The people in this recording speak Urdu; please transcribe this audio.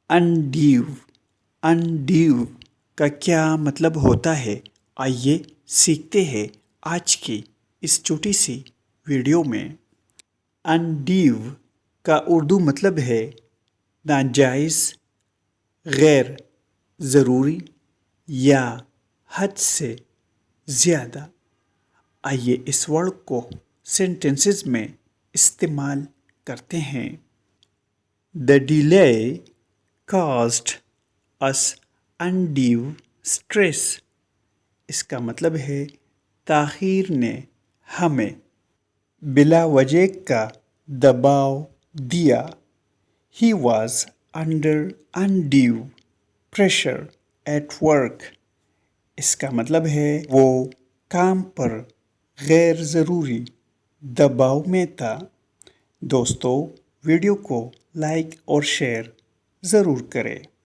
انڈیو انڈیو کا کیا مطلب ہوتا ہے؟ آئیے سیکھتے ہیں آج کی اس چھوٹی سی ویڈیو میں۔ انڈیو کا اردو مطلب ہے ناجائز، غیر ضروری یا حد سے زیادہ۔ آئیے اس ورڈ کو سینٹنسز میں استعمال کرتے ہیں۔ The delay caused us undue stress۔ اس کا مطلب ہے تاخیر نے ہمیں بلا وجہ کا دباؤ دیا۔ He was under undue pressure at work۔ اس کا مطلب ہے وہ کام پر غیر ضروری دباؤ میں تھا۔ دوستو، ویڈیو کو لائک اور شیئر ضرور کریں۔